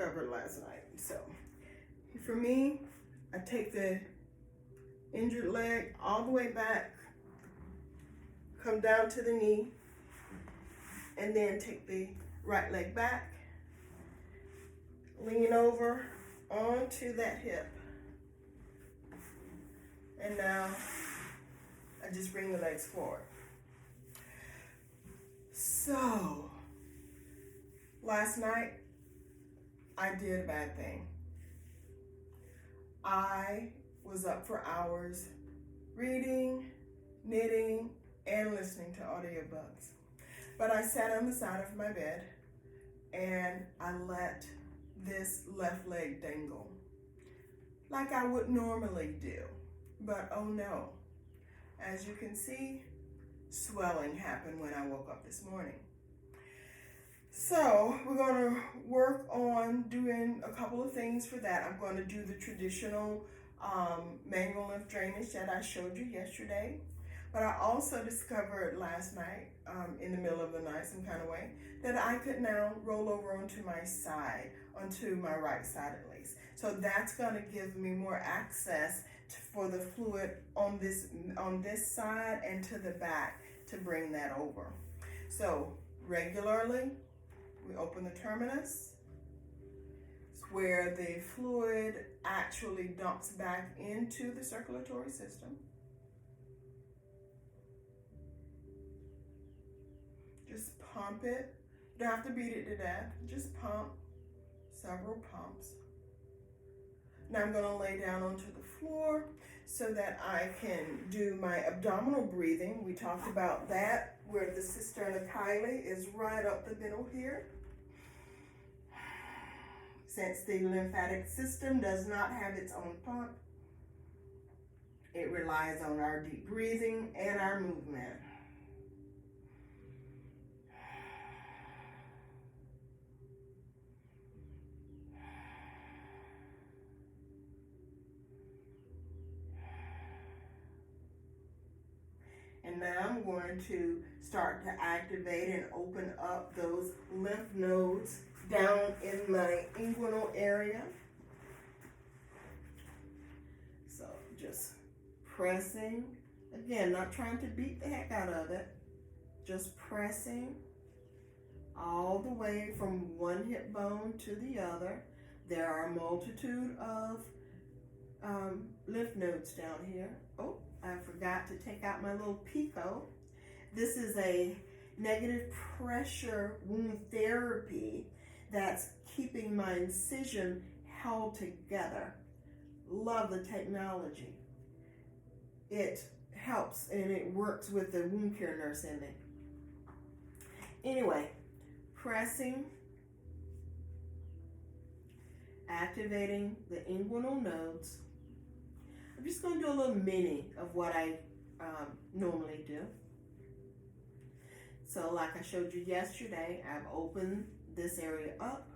discovered last night. So for me, I take the injured leg all the way back, come down to the knee, and then take the right leg back, lean over onto that hip, and now I just bring the legs forward. So, last night, I did a bad thing. I was up for hours reading, knitting, and listening to audiobooks. But I sat on the side of my bed and I let this left leg dangle like I would normally do. But oh no, as you can see, swelling happened when I woke up this morning. So we're going to work on doing a couple of things for that. I'm going to do the traditional manual lymph drainage that I showed you yesterday. But I also discovered last night, in the middle of the night, some kind of way, that I could now roll over onto my side, onto my right side at least. So that's going to give me more access for the fluid on this side and to the back to bring that over. So regularly, we open the terminus. It's where the fluid actually dumps back into the circulatory system. Just pump it. You don't have to beat it to death. Just pump, several pumps. Now I'm going to lay down onto the floor so that I can do my abdominal breathing. We talked about that, where the cisterna chyli is right up the middle here. Since the lymphatic system does not have its own pump, it relies on our deep breathing and our movement. And now I'm going to start to activate and open up those lymph nodes down in my inguinal area. So just pressing, again, not trying to beat the heck out of it, just pressing all the way from one hip bone to the other. There are a multitude of lymph nodes down here. Oh, I forgot to take out my little Pico. This is a negative pressure wound therapy that's keeping my incision held together. Love the technology. It helps and it works with the wound care nurse in me. Anyway, pressing, activating the inguinal nodes. I'm just going to do a little mini of what I normally do. So like I showed you yesterday, I've opened this area up,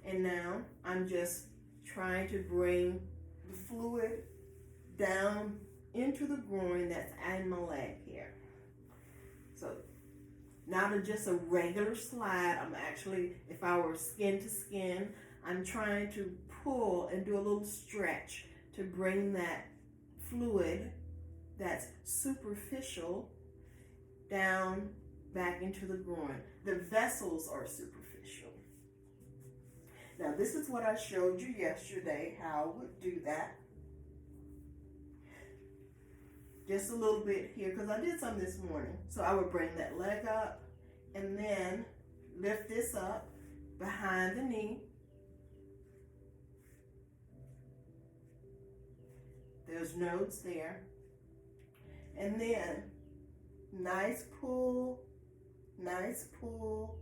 and now I'm just trying to bring the fluid down into the groin that's in my leg here. So not just a regular slide. I'm actually, if I were skin to skin, I'm trying to pull and do a little stretch to bring that fluid that's superficial down back into the groin. The vessels are superficial. Now this is what I showed you yesterday, how I would do that. Just a little bit here, because I did some this morning. So I would bring that leg up and then lift this up behind the knee. There's nodes there. And then nice pull, nice pull,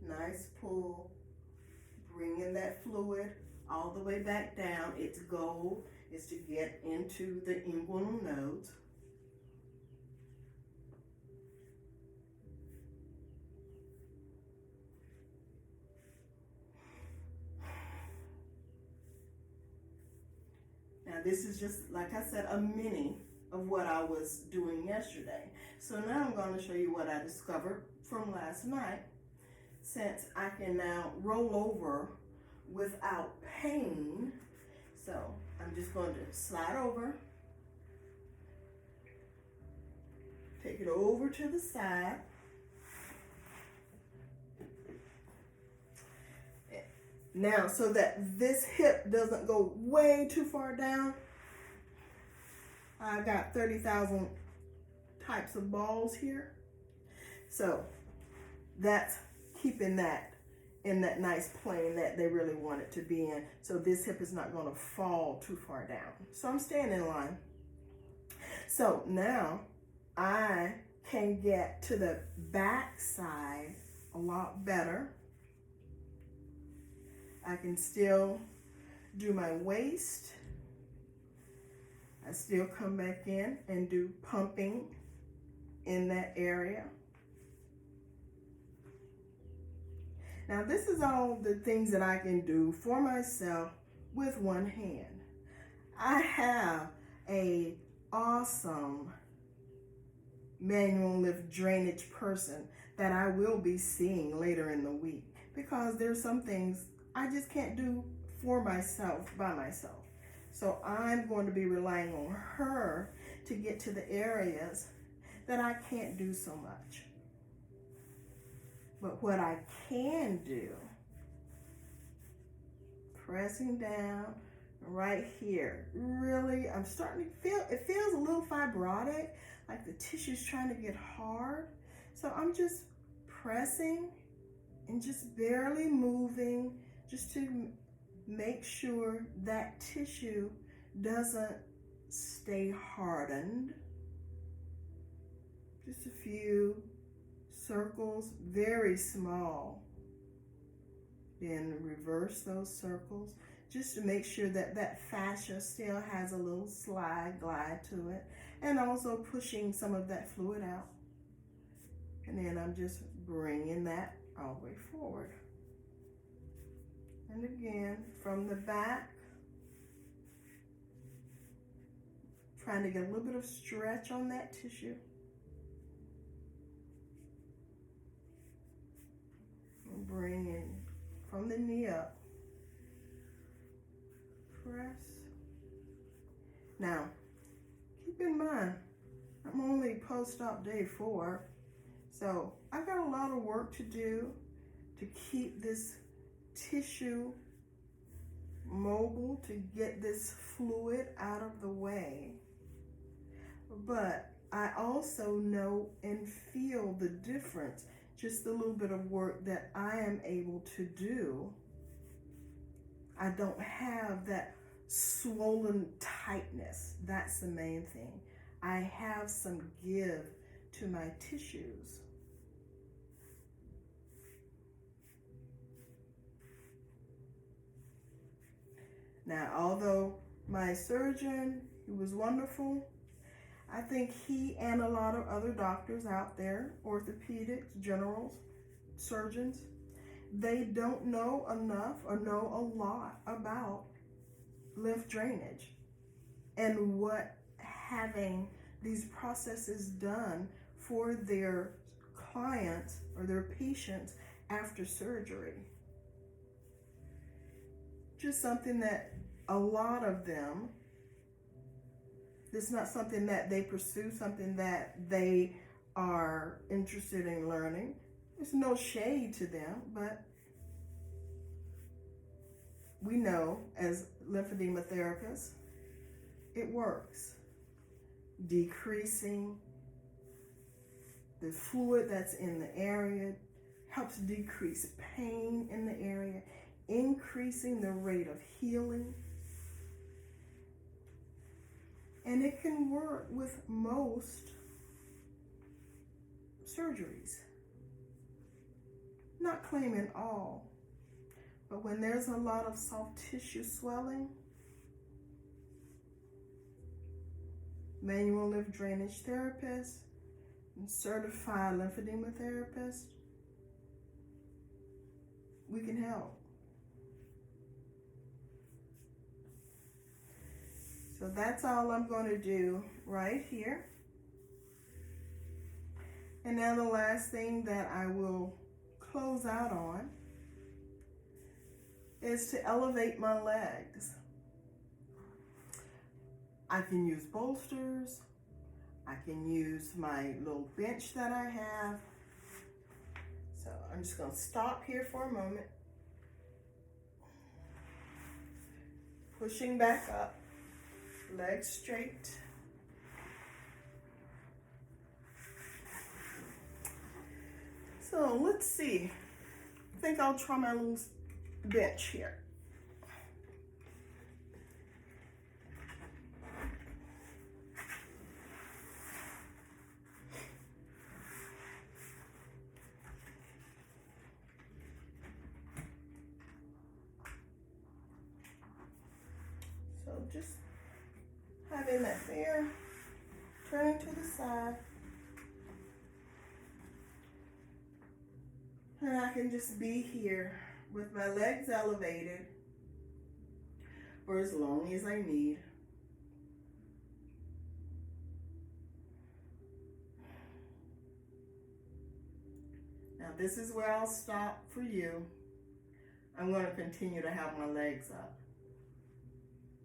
nice pull. Bringing that fluid all the way back down. Its goal is to get into the inguinal nodes. Now this is just, like I said, a mini of what I was doing yesterday. So now I'm going to show you what I discovered from last night, since I can now roll over without pain. So I'm just going to slide over, take it over to the side. Now, so that this hip doesn't go way too far down, I got 30,000 types of balls here. So that's keeping that in that nice plane that they really want it to be in. So this hip is not going to fall too far down. So I'm staying in line. So now I can get to the back side a lot better. I can still do my waist. I still come back in and do pumping in that area. Now this is all the things that I can do for myself with one hand. I have a awesome manual lymph drainage person that I will be seeing later in the week, because there's some things I just can't do for myself by myself. So I'm going to be relying on her to get to the areas that I can't do so much. But what I can do, pressing down right here, really, I'm starting to feel, it feels a little fibrotic, like the tissue's trying to get hard. So I'm just pressing and just barely moving, just to make sure that tissue doesn't stay hardened. Just a few circles, very small. Then reverse those circles, just to make sure that that fascia still has a little glide to it, and also pushing some of that fluid out. And then I'm just bringing that all the way forward. And again, from the back, trying to get a little bit of stretch on that tissue. And bringing from the knee up. Press. Now, keep in mind, I'm only post-op day 4, so I've got a lot of work to do to keep this tissue mobile, to get this fluid out of the way. But I also know and feel the difference, just a little bit of work that I am able to do. I don't have that swollen tightness. That's the main thing. I have some give to my tissues. Now, although my surgeon, he was wonderful, I think he and a lot of other doctors out there, orthopedics, generals, surgeons, they don't know enough or know a lot about lymph drainage and what having these processes done for their clients or their patients after surgery. Just something that a lot of them, it's not something that they pursue, something that they are interested in learning. There's no shade to them, but we know as lymphedema therapists, it works. Decreasing the fluid that's in the area helps decrease pain in the area, increasing the rate of healing. And it can work with most surgeries. Not claiming all, but when there's a lot of soft tissue swelling, manual lymph drainage therapist and certified lymphedema therapist, we can help. So that's all I'm going to do right here. And now the last thing that I will close out on is to elevate my legs. I can use bolsters. I can use my little bench that I have. So I'm just going to stop here for a moment. Pushing back up, legs straight. So let's see. I think I'll try my little bench here. So just having that there, turning to the side. And I can just be here with my legs elevated for as long as I need. Now this is where I'll stop for you. I'm going to continue to have my legs up.